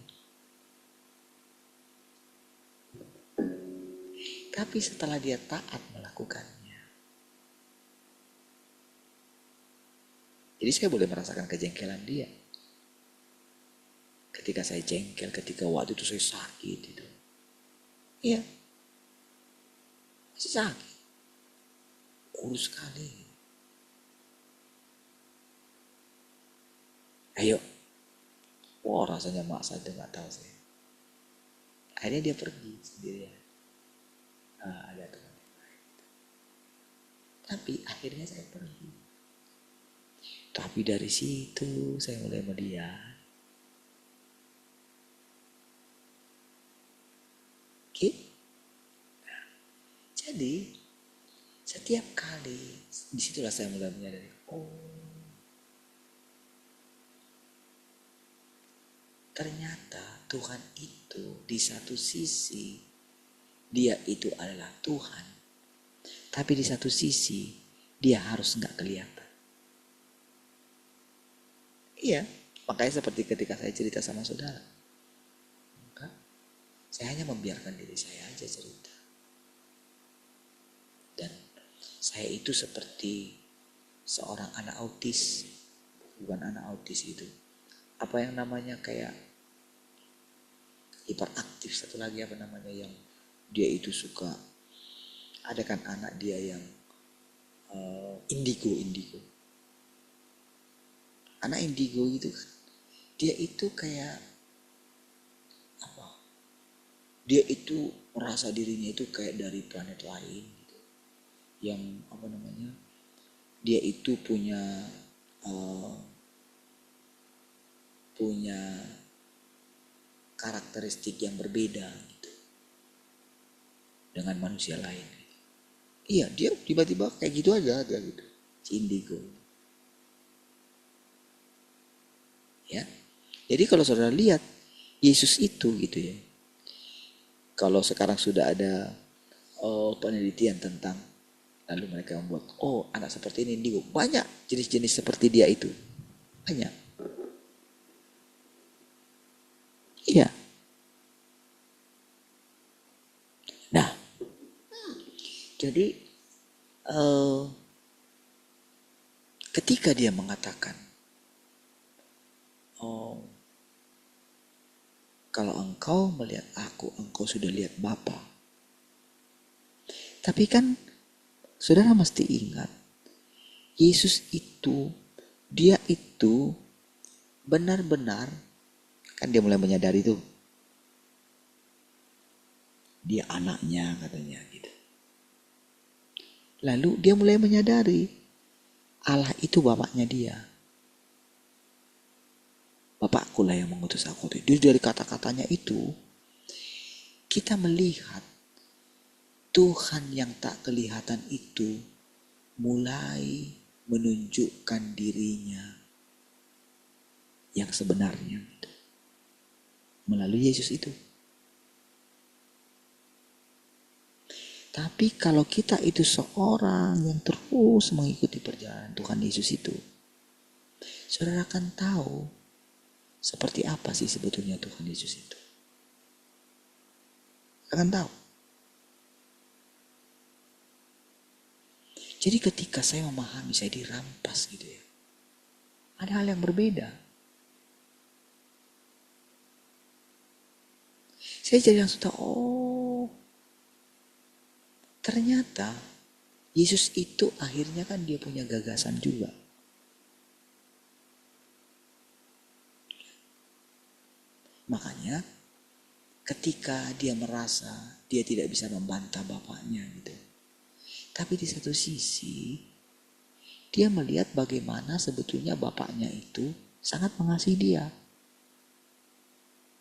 Tapi setelah dia taat melakukannya. Jadi saya boleh merasakan kejengkelan dia. Ketika saya jengkel, ketika waktu itu saya sakit itu. Iya. Masih sakit. Kurus sekali. Ayo. Wah, rasanya maksa itu gak tahu saya. Akhirnya dia pergi sendirian. Ada teman yang lain. Tapi akhirnya saya pergi. Tapi dari situ saya mulai melihat. Oke? Nah, jadi setiap kali disitulah saya mulai menyadari. Ternyata Tuhan itu di satu sisi dia itu adalah Tuhan. Tapi di satu sisi dia harus gak kelihatan. Iya, makanya seperti ketika saya cerita sama saudara. Saya hanya membiarkan diri saya aja cerita. Dan saya itu seperti seorang anak autis. Bukan anak autis itu. Apa yang namanya kayak hiperaktif. Satu lagi apa namanya yang dia itu suka. Ada kan anak dia yang indigo. Anak indigo gitu kan. Dia itu kayak apa? Dia itu merasa dirinya itu kayak dari planet lain gitu. Yang apa namanya? Dia itu punya karakteristik yang berbeda gitu dengan manusia lain. Iya, dia tiba-tiba kayak gitu aja gitu. Si indigo. Ya. Jadi kalau saudara lihat Yesus itu gitu ya. Kalau sekarang sudah ada penelitian tentang, lalu mereka membuat anak seperti ini indigo. Banyak jenis-jenis seperti dia itu. Banyak. Iya. Jadi ketika dia mengatakan, oh, kalau engkau melihat aku, engkau sudah lihat Bapa. Tapi kan saudara mesti ingat, Yesus itu, dia itu benar-benar, kan dia mulai menyadari tuh, dia anaknya katanya gitu. Lalu dia mulai menyadari Allah itu bapaknya dia. Bapakku lah yang mengutus aku. Jadi dari kata-katanya itu kita melihat Tuhan yang tak kelihatan itu mulai menunjukkan dirinya yang sebenarnya gitu, melalui Yesus itu. Tapi kalau kita itu seorang yang terus mengikuti perjalanan Tuhan Yesus itu, saudara akan tahu seperti apa sih sebetulnya Tuhan Yesus itu. Akan tahu. Jadi ketika saya memahami, saya dirampas gitu ya, ada hal yang berbeda. Saya jadi langsung tahu, oh ternyata Yesus itu akhirnya kan dia punya gagasan juga. Makanya ketika dia merasa dia tidak bisa membantah bapaknya gitu, tapi di satu sisi dia melihat bagaimana sebetulnya bapaknya itu sangat mengasihi dia.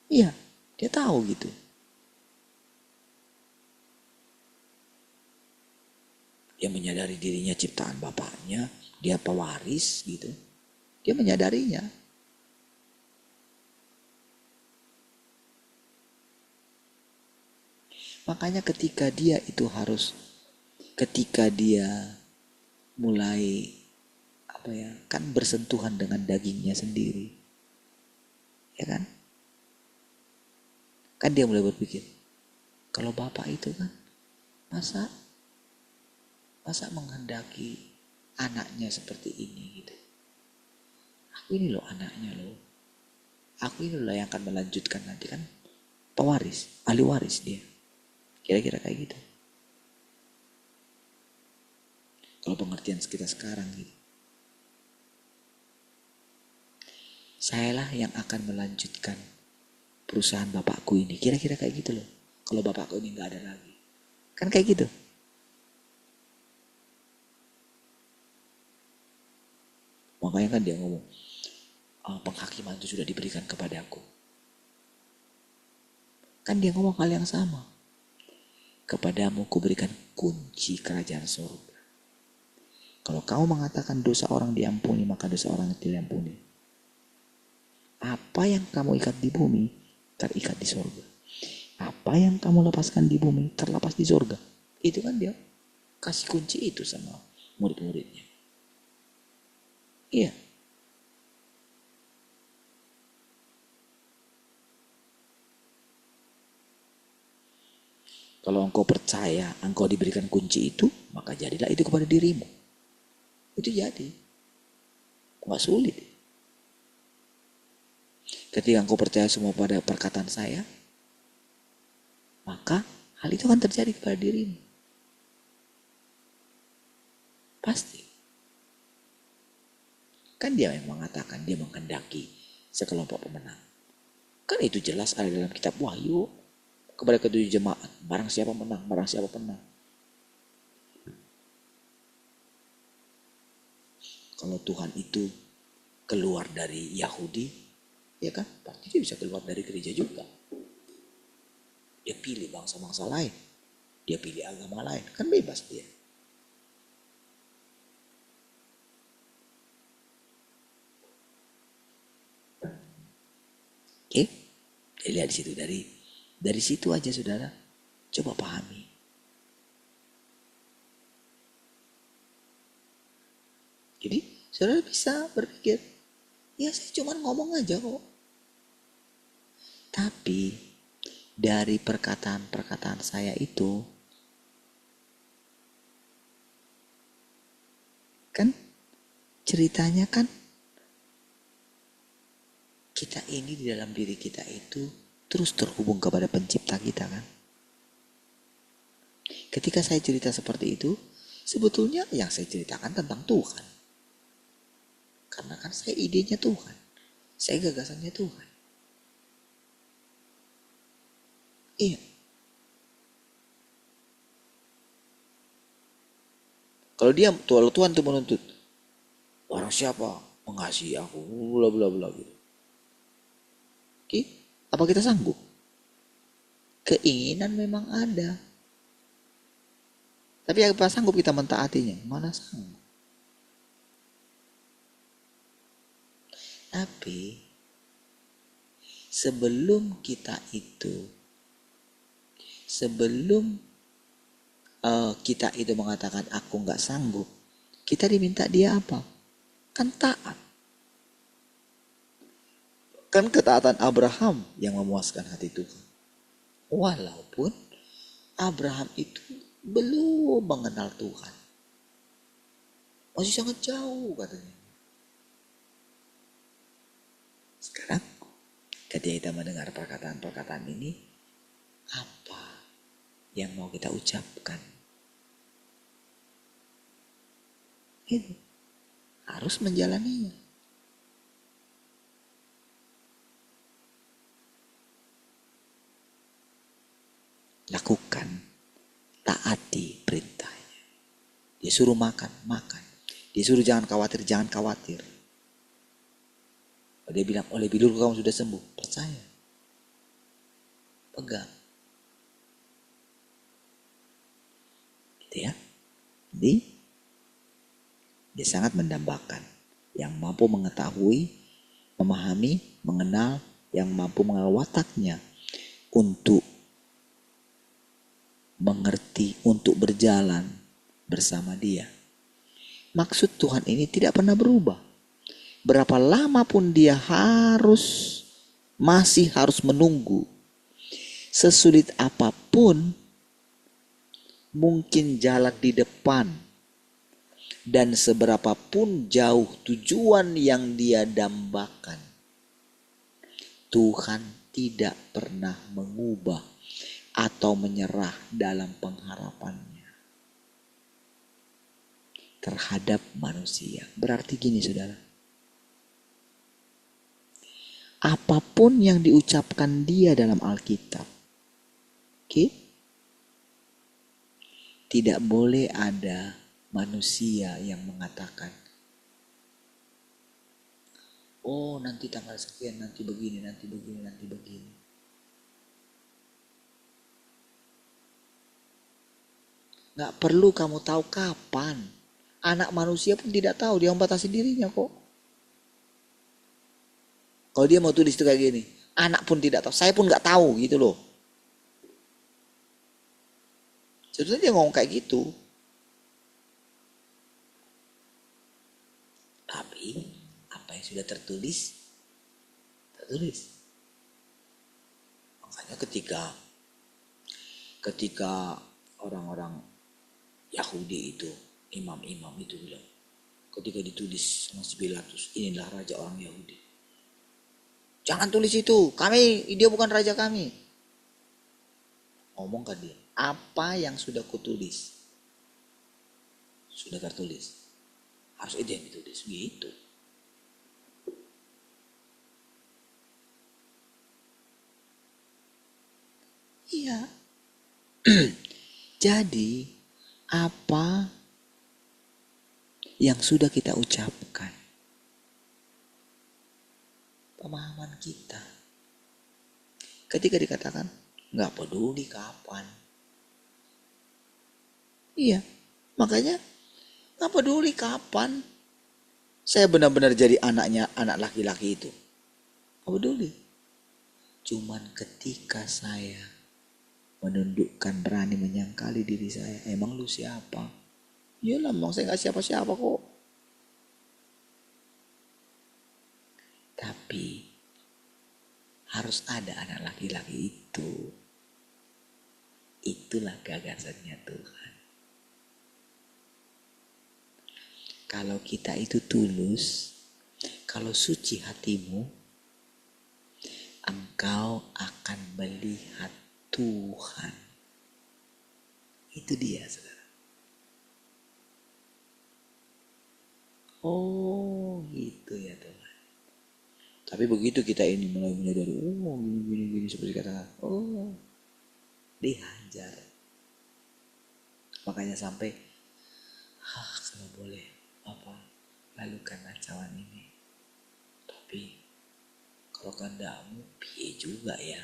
Iya, dia tahu gitu. Dia menyadari dirinya ciptaan bapaknya, dia pewaris gitu. Dia menyadarinya. Makanya ketika dia mulai kan bersentuhan dengan dagingnya sendiri, ya kan? Kan dia mulai berpikir, kalau bapak itu kan masa menghendaki anaknya seperti ini gitu. Aku ini loh anaknya loh. Aku ini loh yang akan melanjutkan nanti kan pewaris, ahli waris dia. Kira-kira kayak gitu. Kalau pengertian kita sekarang gitu. Sayalah yang akan melanjutkan perusahaan bapakku ini. Kira-kira kayak gitu loh. Kalau bapakku ini gak ada lagi. Kan kayak gitu. Makanya kan dia ngomong, penghakiman itu sudah diberikan kepadaku. Kan dia ngomong hal yang sama. Kepadamu kuberikan kunci kerajaan surga. Kalau kau mengatakan dosa orang diampuni, maka dosa orang itu diampuni. Apa yang kamu ikat di bumi, terikat di surga. Apa yang kamu lepaskan di bumi, terlepas di surga. Itu kan dia kasih kunci itu sama murid-muridnya. Iya. Kalau engkau percaya, engkau diberikan kunci itu, maka jadilah itu kepada dirimu. Itu jadi. Nggak sulit. Ketika engkau percaya semua pada perkataan saya, maka hal itu akan terjadi kepada dirimu. Pasti. Kan dia yang mengatakan, dia menghendaki sekelompok pemenang. Kan itu jelas ada dalam kitab Wahyu. Kepada ketujuh jemaat, barang siapa menang, barang siapa menang. Kalau Tuhan itu keluar dari Yahudi, ya kan, berarti dia bisa keluar dari gereja juga. Dia pilih bangsa-bangsa lain, dia pilih agama lain, kan bebas dia. Oke, lihat di situ, dari situ aja saudara, coba pahami. Jadi saudara bisa berpikir, ya saya cuma ngomong aja kok. Tapi dari perkataan-perkataan saya itu, Kan ceritanya kan kita ini di dalam diri kita itu terus terhubung kepada pencipta kita kan. Ketika saya cerita seperti itu, sebetulnya yang saya ceritakan tentang Tuhan. Karena kan saya idenya Tuhan. Saya gagasannya Tuhan. Iya. Kalau Tuhan tuh menuntut, orang siapa mengasihi aku, bla bla bla gitu. Oke, apa kita sanggup? Keinginan memang ada. Tapi apa sanggup kita mentaatinya? Mana sanggup. Tapi sebelum kita mengatakan aku nggak sanggup, kita diminta dia apa? Kan taat. Kan ketaatan Abraham yang memuaskan hati Tuhan. Walaupun Abraham itu belum mengenal Tuhan. Masih sangat jauh katanya. Sekarang ketika kita mendengar perkataan-perkataan ini, apa yang mau kita ucapkan? Itu harus menjalaninya. Lakukan, taati perintahnya. Dia suruh makan, makan. Dia suruh jangan khawatir, jangan khawatir. Dia bilang, oleh bilur kamu sudah sembuh. Percaya. Pegang. Gitu ya. Jadi, dia sangat mendambakan. Yang mampu mengetahui, memahami, mengenal, yang mampu mengenal wataknya. Untuk mengerti, untuk berjalan bersama dia. Maksud Tuhan ini tidak pernah berubah. Berapa lama pun dia masih harus menunggu. Sesulit apapun mungkin jalan di depan. Dan seberapapun jauh tujuan yang dia dambakan. Tuhan tidak pernah mengubah atau menyerah dalam pengharapannya terhadap manusia. Berarti gini saudara, apapun yang diucapkan dia dalam Alkitab, tidak boleh ada manusia yang mengatakan, oh nanti tanggal sekian, nanti begini, nanti begini, nanti begini. Gak perlu kamu tahu kapan. Anak manusia pun tidak tahu, dia membatasi dirinya kok. Kalau dia mau tulis itu kayak gini, anak pun tidak tahu, saya pun gak tahu gitu loh. Sebetulnya dia ngomong kayak gitu. Tapi apa yang sudah tertulis, tertulis. Makanya ketika orang-orang Yahudi itu, imam-imam itu bilang, ketika ditulis sama si Pilatus, inilah raja orang Yahudi. Jangan tulis itu, dia bukan raja kami. Ngomong ke dia, apa yang sudah kutulis sudah tertulis, harus itu yang ditulis gitu. Iya. Jadi apa yang sudah kita ucapkan, pemahaman kita, ketika dikatakan nggak peduli kapan, iya, makanya nggak peduli kapan saya benar-benar jadi anak laki-laki itu, nggak peduli. Cuman ketika saya menundukkan, berani menyangkali diri saya, emang lu siapa? Iyalah, emang saya nggak siapa-siapa kok. Tapi harus ada anak laki-laki itu. Itulah gagasannya Tuhan. Kalau kita itu tulus, kalau suci hatimu, engkau akan melihat Tuhan. Itu dia, saudara. Oh, gitu ya Tuhan. Tapi begitu kita ini mulai menyadari, oh gini seperti kata, oh dihajar. Makanya sampai, kalau boleh lalukanlah cawan ini. Tapi kalau kehendakmu, piye juga ya.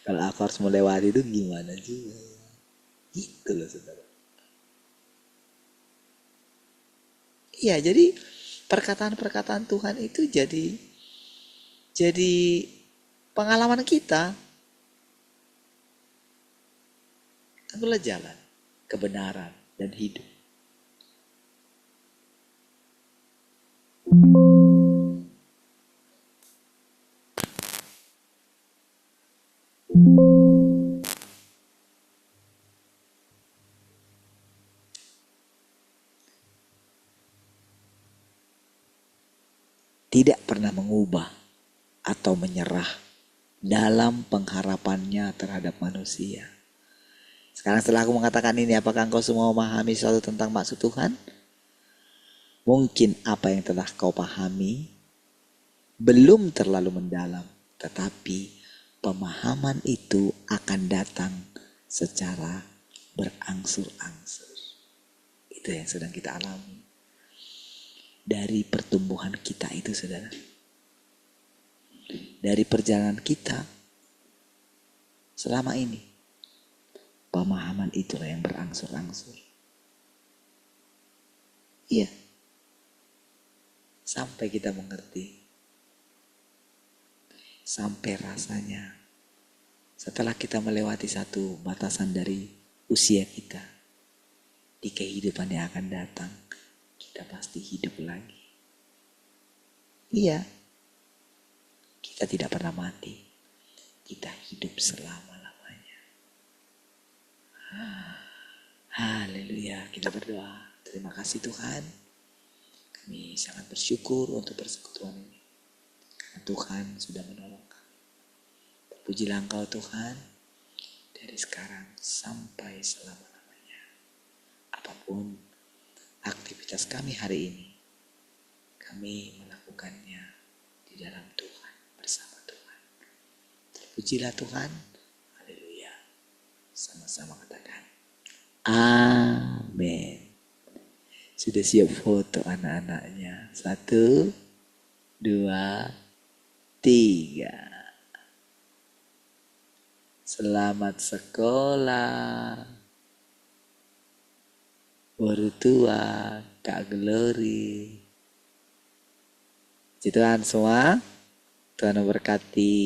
Kalau aku harus melewati itu gimana juga ya. Gitu loh saudara. Iya, jadi perkataan-perkataan Tuhan itu jadi pengalaman kita. Itulah jalan kebenaran dan hidup. Tidak pernah mengubah atau menyerah dalam pengharapannya terhadap manusia. Sekarang setelah aku mengatakan ini, apakah engkau semua memahami sesuatu tentang maksud Tuhan? Mungkin apa yang telah kau pahami belum terlalu mendalam, tetapi pemahaman itu akan datang secara berangsur-angsur. Itu yang sedang kita alami dari pertumbuhan kita itu, saudara. Dari perjalanan kita selama ini, pemahaman itulah yang berangsur-angsur. Iya. Sampai kita mengerti. Sampai rasanya setelah kita melewati satu batasan dari usia kita, di kehidupan yang akan datang, kita pasti hidup lagi. Iya. Kita tidak pernah mati. Kita hidup selama-lamanya. Haleluya. Kita berdoa. Terima kasih Tuhan. Kami sangat bersyukur untuk persekutuan ini. Karena Tuhan sudah menolong kami. Terpujilah Engkau Tuhan. Dari sekarang sampai selama-lamanya. Apapun aktivitas kami hari ini, kami melakukannya di dalam Tuhan, bersama Tuhan. Terpujilah Tuhan. Haleluya. Sama-sama katakan amin. Sudah siap foto anak-anaknya? 1, 2, 3. Selamat sekolah. Baru tua, Kak Glory. Puji Tuhan semua. Tuhan memberkati.